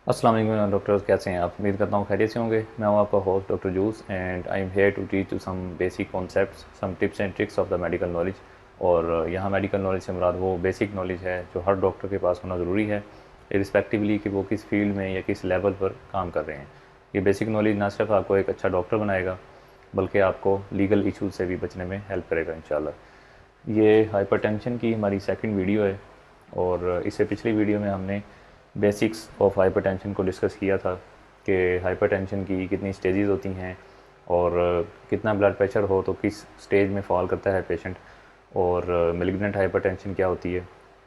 अस्सलाम वालेकुम डॉक्टर्स, कैसे हैं आप? उम्मीद करता हूँ खैरियत से होंगे। मैं हूँ आपका host doctor juice and I am here to teach you some basic concepts, some tips and tricks of the medical knowledge. और यहाँ मेडिकल नॉलेज से मुराद वो बेसिक नॉलेज है जो हर डॉक्टर के पास होना ज़रूरी है, इरिस्पेक्टिवली कि वो किस फील्ड में या किस लेवल पर काम कर रहे हैं। ये बेसिक नॉलेज ना सिर्फ आपको एक अच्छा डॉक्टर बनाएगा, बल्कि आपको लीगल इशूज़ से भी बचने में हेल्प करेगा इंशाल्लाह। ये हाइपरटेंशन की हमारी सेकंड वीडियो है और इससे पिछली वीडियो में हमने बेसिक्स ऑफ हाइपरटेंशन को डिस्कस किया था कि हाइपरटेंशन की कितनी स्टेजेस होती हैं और कितना ब्लड प्रेशर हो तो किस स्टेज में फॉल करता है पेशेंट, और मेलिग्नेंट हाइपरटेंशन क्या होती है।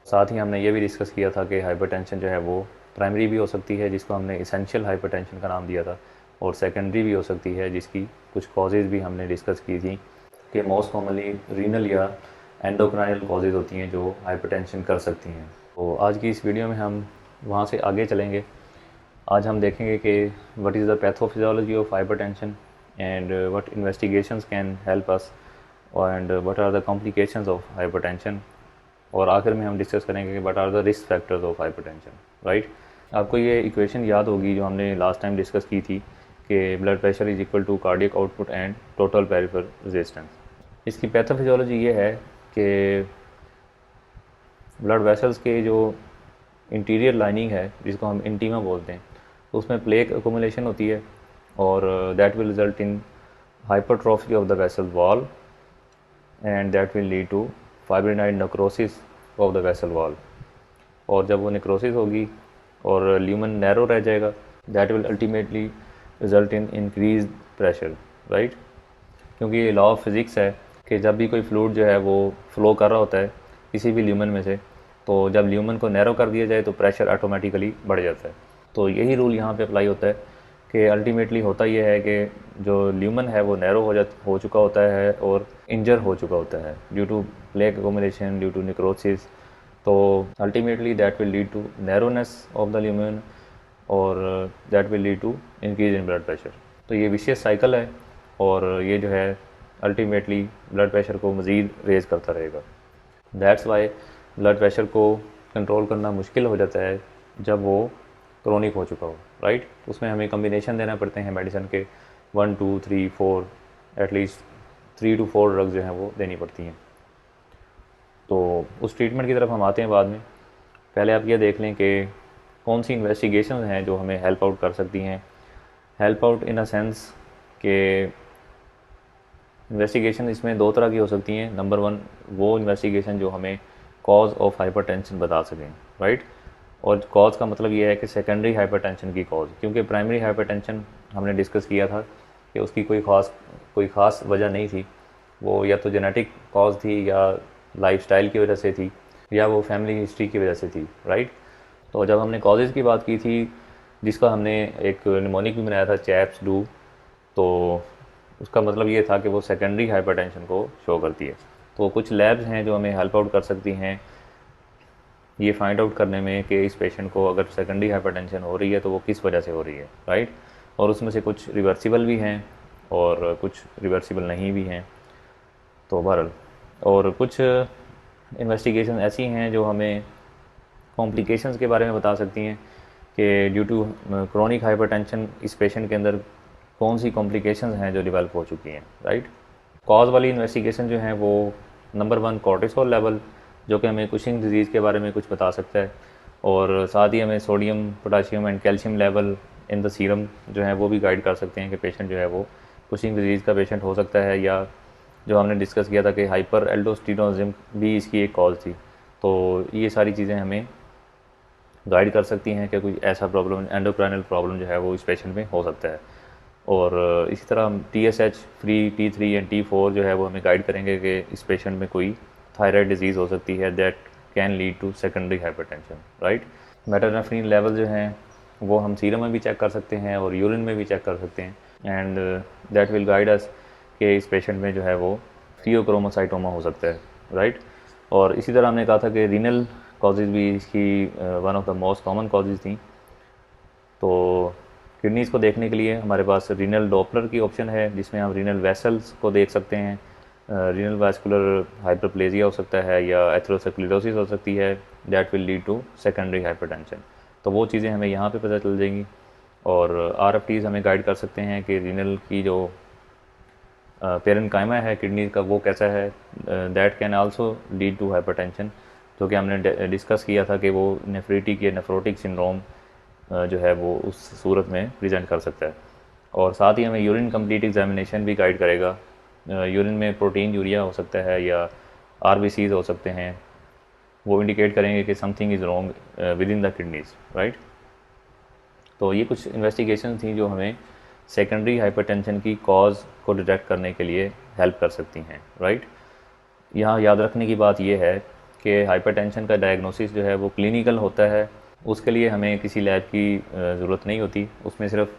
साथ ही हमने ये भी डिस्कस किया था कि हाइपरटेंशन जो है वो प्राइमरी भी हो सकती है, जिसको हमने इसेंशियल हाइपरटेंशन का नाम दिया था, और सेकेंडरी भी हो सकती है, जिसकी कुछ कॉजेज़ भी हमने डिस्कस की थी कि मोस्ट कॉमनली रीनल या एंडोक्राइनल कॉजेज़ होती हैं जो हाइपरटेंशन कर सकती हैं। तो आज की इस वीडियो में हम वहाँ से आगे चलेंगे। आज हम देखेंगे कि what is the pathophysiology of hypertension and what investigations can help us and what are the complications of hypertension. और आखिर में हम डिस्कस करेंगे कि what are the risk factors of hypertension. Right, आपको ये इक्वेशन याद होगी जो हमने लास्ट टाइम डिस्कस की थी कि blood pressure is equal to cardiac output and total peripheral resistance. इसकी पैथोफिजियोलॉजी ये है कि ब्लड वेसल्स के जो इंटीरियर लाइनिंग है, जिसको हम इंटीमा बोलते हैं, उसमें प्लेक अकोमुलेशन होती है और that will result in hypertrophy of the vessel wall and that will lead to fibrinoid necrosis of the vessel wall. और जब वो नेक्रोसिस होगी और ल्यूमन नैरो रह जाएगा, that will ultimately result in increase pressure. Right, क्योंकि ये law of physics है कि जब भी कोई फ्लूइड जो है वो फ्लो कर रहा होता है किसी भी ल्यूमन में से, तो जब ल्यूमन को नैरो कर दिया जाए तो प्रेशर ऑटोमेटिकली बढ़ जाता है। तो यही रूल यहाँ पे अप्लाई होता है कि अल्टीमेटली होता यह है कि जो ल्यूमन है वो नैरो हो चुका होता है और इंजर हो चुका होता है due to plaque accommodation, due to necrosis. तो ultimately that will lead to narrowness of the lumen और that will lead to increase in blood pressure. तो ये विशियस साइकिल है और ये जो है अल्टीमेटली ब्लड प्रेशर को मज़ीद रेज़ करता रहेगा। दैट्स वाई ब्लड प्रेशर को कंट्रोल करना मुश्किल हो जाता है जब वो क्रोनिक हो चुका हो। राइट, उसमें हमें कम्बिनेशन देना पड़ते हैं मेडिसिन के 1 2 3 4, एटलीस्ट 3 to 4 ड्रग्स जो हैं वो देनी पड़ती हैं। तो उस ट्रीटमेंट की तरफ हम आते हैं बाद में। पहले आप ये देख लें कि कौन सी इन्वेस्टिगेशन हैं जो हमें हेल्प आउट कर सकती हैं। Help out in a sense कि इन्वेस्टिगेशन इसमें दो तरह की हो सकती हैं। नंबर वन, वो इन्वेस्टिगेशन जो हमें कॉज ऑफ हाइपरटेंशन बता सकें। राइट, और कॉज का मतलब ये है कि सेकेंडरी हाइपरटेंशन की कॉज, क्योंकि प्राइमरी हाइपरटेंशन हमने डिस्कस किया था कि उसकी कोई ख़ास वजह नहीं थी। वो या तो जेनेटिक कॉज थी, या लाइफस्टाइल की वजह से थी, या वो फैमिली हिस्ट्री की वजह से थी। राइट, तो जब हमने कॉजेज़ की बात की थी, जिसका हमने एक निमोनिक भी बनाया था, चैप्स डू, तो उसका मतलब ये था कि वो सेकेंडरी हाइपरटेंशन को शो करती है। तो कुछ लैब्स हैं जो हमें हेल्प आउट कर सकती हैं ये फाइंड आउट करने में कि इस पेशेंट को अगर सेकेंडरी हाइपरटेंशन हो रही है तो वो किस वजह से हो रही है। राइट, और उसमें से कुछ रिवर्सिबल भी हैं और कुछ रिवर्सिबल नहीं भी हैं। तो बहरहाल, और कुछ इन्वेस्टिगेशन ऐसी हैं जो हमें कॉम्प्लिकेशंस के बारे में बता सकती हैं कि ड्यू टू क्रोनिक हाइपरटेंशन इस पेशेंट के अंदर कौन सी कॉम्प्लिकेशंस हैं जो डेवलप हो चुकी हैं। राइट, कॉज वाली इन्वेस्टिगेशन जो है वो नंबर वन, कॉर्टिसोल लेवल, जो कि हमें कुशिंग डिजीज़ के बारे में कुछ बता सकता है, और साथ ही हमें sodium, potassium and calcium level in the serum जो है वो भी गाइड कर सकते हैं कि पेशेंट जो है वो कुशिंग डिजीज़ का पेशेंट हो सकता है, या जो हमने डिस्कस किया था कि हाइपर एल्डोस्टेरोनिज्म भी इसकी एक कॉज थी। तो ये सारी चीज़ें हमें गाइड कर सकती हैं कि कोई ऐसा प्रॉब्लम, एंडोक्राइनल प्रॉब्लम जो है वो इस पेशेंट में हो सकता है। और इसी तरह हम TSH free, T3 and T4 जो है वो हमें गाइड करेंगे कि इस पेशेंट में कोई थायराइड डिजीज़ हो सकती है that can lead to secondary hypertension. Right, metanephrine level जो हैं वो हम सीरम में भी चेक कर सकते हैं और यूरिन में भी चेक कर सकते हैं, and that will guide us कि इस पेशेंट में जो है वो फियोक्रोमोसाइटोमा हो सकता है। राइट, और इसी तरह हमने कहा था कि रीनल कॉजेज़ भी इसकी one of the most common causes थी। तो किडनीज़ को देखने के लिए हमारे पास रीनल डॉपलर की ऑप्शन है, जिसमें हम रीनल वेसल्स को देख सकते हैं। रीनल वास्कुलर हाइपरप्लेजिया हो सकता है या एथेरोस्क्लेरोसिस हो सकती है, that will lead to secondary hypertension. तो वो चीज़ें हमें यहाँ पे पता चल जाएंगी। और RFTs हमें गाइड कर सकते हैं कि रीनल की जो पेरेन्काइमा है किडनी का वो कैसा है। That can also lead to hypertension, जो कि हमने डिस्कस किया था कि वो नेफ्रिटिक या नेफ्रोटिक सिंड्रोम जो है वो उस सूरत में प्रेजेंट कर सकता है। और साथ ही हमें यूरिन कंप्लीट एग्जामिनेशन भी गाइड करेगा। यूरिन में प्रोटीन यूरिया हो सकता है या RBCs हो सकते हैं, वो इंडिकेट करेंगे कि something is wrong with in the kidneys, right. तो ये कुछ इन्वेस्टिगेशन थी जो हमें सेकेंडरी हाइपरटेंशन की कॉज को डिटेक्ट करने के लिए हेल्प कर सकती हैं, राइट। यहाँ याद रखने की बात यह है कि हाइपरटेंशन का डायग्नोसिस जो है वो क्लिनिकल होता है, उसके लिए हमें किसी लैब की ज़रूरत नहीं होती। उसमें सिर्फ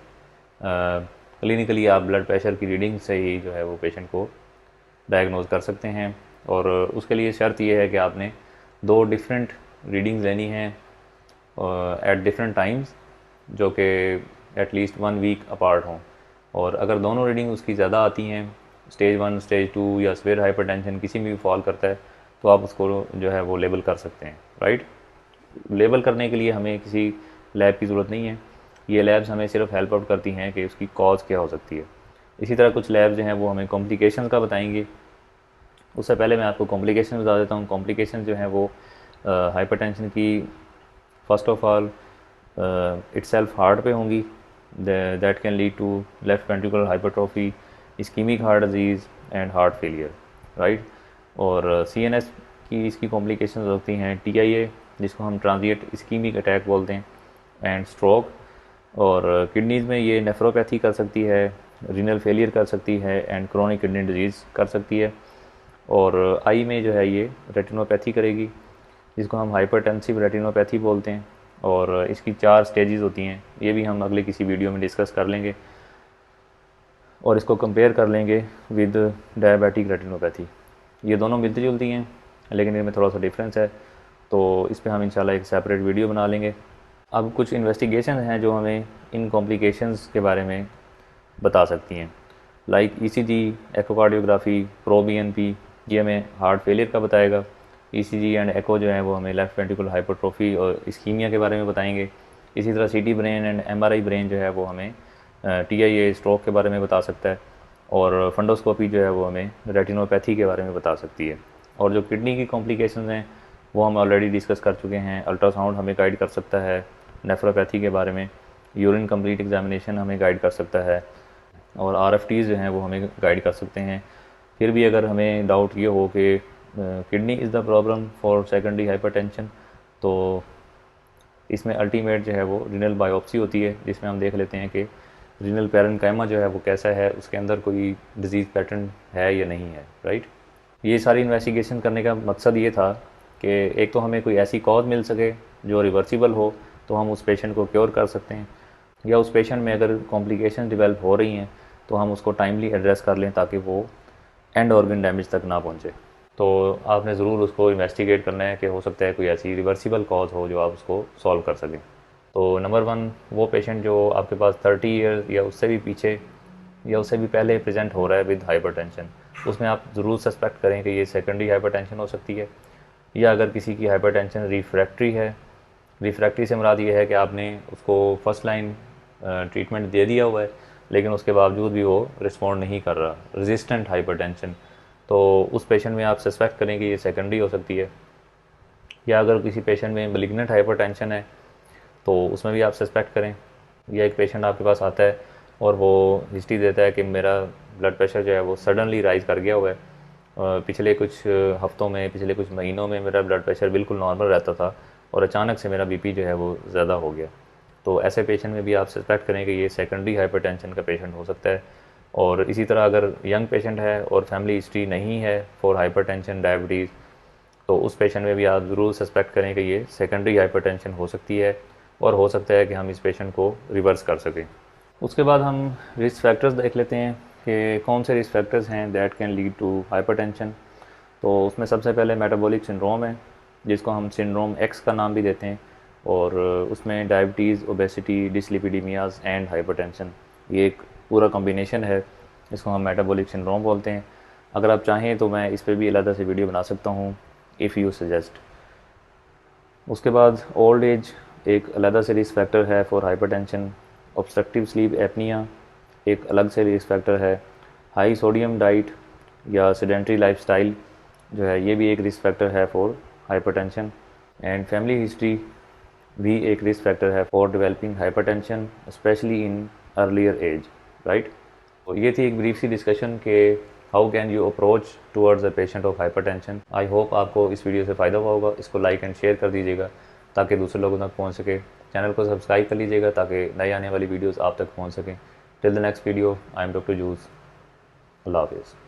क्लिनिकली आप ब्लड प्रेशर की रीडिंग से ही जो है वो पेशेंट को डायग्नोज कर सकते हैं। और उसके लिए शर्त यह है कि आपने 2 डिफरेंट रीडिंग्स लेनी हैं एट डिफरेंट टाइम्स, जो कि एटलीस्ट 1 वीक अपार्ट हों। और अगर दोनों रीडिंग उसकी ज़्यादा आती हैं, स्टेज 1 स्टेज 2 या सीवियर हाइपरटेंशन किसी में भी फॉल करता है, तो आप उसको जो है वो लेबल कर सकते हैं, राइट। लेबल करने के लिए हमें किसी लैब की ज़रूरत नहीं है। ये लैब्स हमें सिर्फ हेल्प आउट करती हैं कि उसकी कॉज क्या हो सकती है। इसी तरह कुछ लैब्स जो हैं वो हमें कॉम्प्लिकेशंस का बताएंगे। उससे पहले मैं आपको कॉम्प्लिकेशन बता देता हूँ। कॉम्प्लिकेशन जो हैं वो हाइपरटेंशन की first of all itself heart पे होंगी। That can lead to left ventricular hypertrophy, ischaemic heart disease and heart failure, right. और CNS की इसकी कॉम्प्लिकेशंस होती हैं TIA, जिसको हम ट्रांजिएंट इस्कीमिक अटैक बोलते हैं, एंड स्ट्रोक। और किडनीज़ में ये नेफ्रोपैथी कर सकती है, रीनल फेलियर कर सकती है, एंड क्रोनिक किडनी डिजीज़ कर सकती है। और आई में जो है ये रेटिनोपैथी करेगी, जिसको हम हाइपरटेंसिव रेटिनोपैथी बोलते हैं। और इसकी 4 स्टेजेस होती हैं, ये भी हम अगले किसी वीडियो में डिस्कस कर लेंगे। और इसको कंपेयर कर लेंगे विद डायबिटिक रेटिनोपैथी। ये दोनों मिलती जुलती हैं, लेकिन इनमें थोड़ा सा डिफरेंस है, तो इस पर हम इंशाल्लाह एक सेपरेट वीडियो बना लेंगे। अब कुछ इन्वेस्टिगेशन हैं जो हमें इन कॉम्प्लिकेशंस के बारे में बता सकती हैं, लाइक ECG, एकोकार्डियोग्राफी, प्रो-BNP, ये हमें हार्ट फेलियर का बताएगा। ECG एंड एको जो है वो हमें लेफ्ट वेंट्रिकुलर हाइपरट्रोफी और इस्कीमिया के बारे में बताएंगे। इसी तरह CT brain and MRI brain जो है वो हमें TIA स्ट्रोक के बारे में बता सकता है। और फंडोस्कोपी जो है वो हमें रेटिनोपैथी के बारे में बता सकती है। और जो किडनी की कॉम्प्लिकेशंस हैं वो हम ऑलरेडी डिस्कस कर चुके हैं। अल्ट्रासाउंड हमें गाइड कर सकता है नेफ्रोपैथी के बारे में, यूरिन कंप्लीट एग्जामिनेशन हमें गाइड कर सकता है, और RFTs जो हैं वो हमें गाइड कर सकते हैं। फिर भी अगर हमें डाउट ये हो कि kidney is the problem for secondary hypertension, तो इसमें अल्टीमेट जो है वो रीनल बायोप्सी होती है, जिसमें हम देख लेते हैं कि रीनल पेरेन्काइमा जो है वो कैसा है, उसके अंदर कोई डिजीज़ पैटर्न है या नहीं है, राइट। ये सारी इन्वेस्टिगेशन करने का मकसद ये था कि एक तो हमें कोई ऐसी कॉज मिल सके जो रिवर्सिबल हो, तो हम उस पेशेंट को क्योर कर सकते हैं, या उस पेशेंट में अगर कॉम्प्लिकेशन डेवलप हो रही हैं तो हम उसको टाइमली एड्रेस कर लें ताकि वो एंड ऑर्गन डैमेज तक ना पहुँचे। तो आपने ज़रूर उसको इन्वेस्टिगेट करना है कि हो सकता है कोई ऐसी रिवर्सिबल कॉज हो जो आप उसको सॉल्व कर सकें। तो नंबर 1, वो पेशेंट जो आपके पास 30 ईयर्स या उससे भी पीछे या उससे भी पहले प्रेजेंट हो रहा है विद हाइपरटेंशन, उसमें आप ज़रूर सस्पेक्ट करें कि ये सेकेंडरी हाइपरटेंशन हो सकती है। या अगर किसी की हाइपरटेंशन रिफ्रैक्ट्री है, रिफ्रैक्ट्री से मुराद ये है कि आपने उसको फर्स्ट लाइन ट्रीटमेंट दे दिया हुआ है, लेकिन उसके बावजूद भी वो रिस्पॉन्ड नहीं कर रहा, रेजिस्टेंट हाइपरटेंशन, तो उस पेशेंट में आप सस्पेक्ट करें कि ये सेकेंडरी हो सकती है। या अगर किसी पेशेंट में मैलिग्नेंट हाइपरटेंशन है तो उसमें भी आप सस्पेक्ट करें। या एक पेशेंट आपके पास आता है और वो हिस्ट्री देता है कि मेरा ब्लड प्रेशर जो है वो सडनली राइज़ कर गया हुआ है, पिछले कुछ हफ्तों में, पिछले कुछ महीनों में मेरा ब्लड प्रेशर बिल्कुल नॉर्मल रहता था और अचानक से मेरा BP जो है वो ज़्यादा हो गया। तो ऐसे पेशेंट में भी आप सस्पेक्ट करें कि ये सेकेंडरी हाइपरटेंशन का पेशेंट हो सकता है। और इसी तरह अगर यंग पेशेंट है और फैमिली हिस्ट्री नहीं है फॉर हाइपरटेंशन डायबिटीज़, तो उस पेशेंट में भी आप ज़रूर सस्पेक्ट करें कि ये सेकेंडरी हाइपरटेंशन हो सकती है, और हो सकता है कि हम इस पेशेंट को रिवर्स कर सकें। उसके बाद हम रिस्क फैक्टर्स देख लेते हैं कि कौन से रिस्क फैक्टर्स हैं that can lead to hypertension. तो उसमें सबसे पहले मेटाबॉलिक सिंड्रोम है, जिसको हम सिंड्रोम X का नाम भी देते हैं। और उसमें डायबिटीज़, ओबेसिटी, डिसलिपिडीमियाज एंड हाइपरटेंशन, ये एक पूरा कॉम्बिनेशन है, इसको हम मेटाबॉलिक सिंड्रोम बोलते हैं। अगर आप चाहें तो मैं इस पर भी अलग से वीडियो बना सकता हूँ इफ़ यू सजेस्ट। उसके बाद ओल्ड एज एक अलग से रिस्क फैक्टर है for hypertension. Obstructive sleep apnoea एक अलग से रिस्क फैक्टर है। हाई सोडियम डाइट या सेडेंट्री लाइफस्टाइल जो है ये भी एक रिस्क फैक्टर है for hypertension. And family history भी एक रिस्क फैक्टर है for developing hypertension especially in earlier age, right. तो ये थी एक ब्रीफ सी डिस्कशन के how can you approach towards a patient of hypertension. I hope आपको इस वीडियो से फ़ायदा हुआ होगा। इसको लाइक एंड शेयर कर दीजिएगा ताकि दूसरे लोगों तक पहुंच सके। चैनल को सब्सक्राइब कर लीजिएगा ताकि नई आने वाली वीडियोस आप तक पहुंच सकें। Till the next video, I am doctor जूस। अल्लाह हाफिज़।